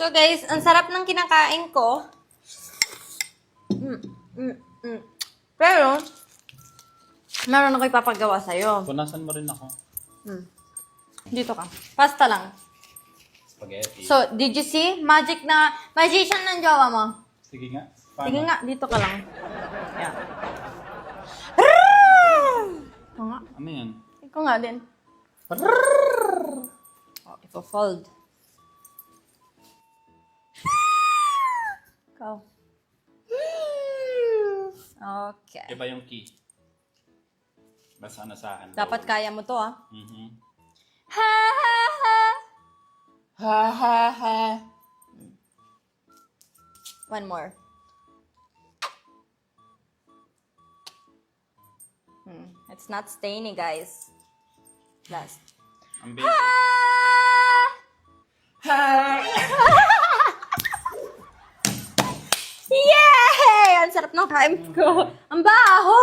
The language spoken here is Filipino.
So guys, ang sarap ng kinakain ko. Pero, meron ako ipapagawa sa'yo. Punasan mo rin ako. Dito ka. Pasta lang. Spaghetti. So, did you see? Magician ng jowa mo. Sige nga. Sige nga, dito ka lang. Yan. Ito nga. Ano yan? Ikaw nga din. Oh, ipo-fold. Ikaw. Okay. Iba yung key. Basta nasahan. Dapat kaya mo to, ah. Ha ha ha. Ha ha ha. One more. It's not stainy, guys. Last. Ang basic. Yay! Ang sarap ng kain ko. Ang baho!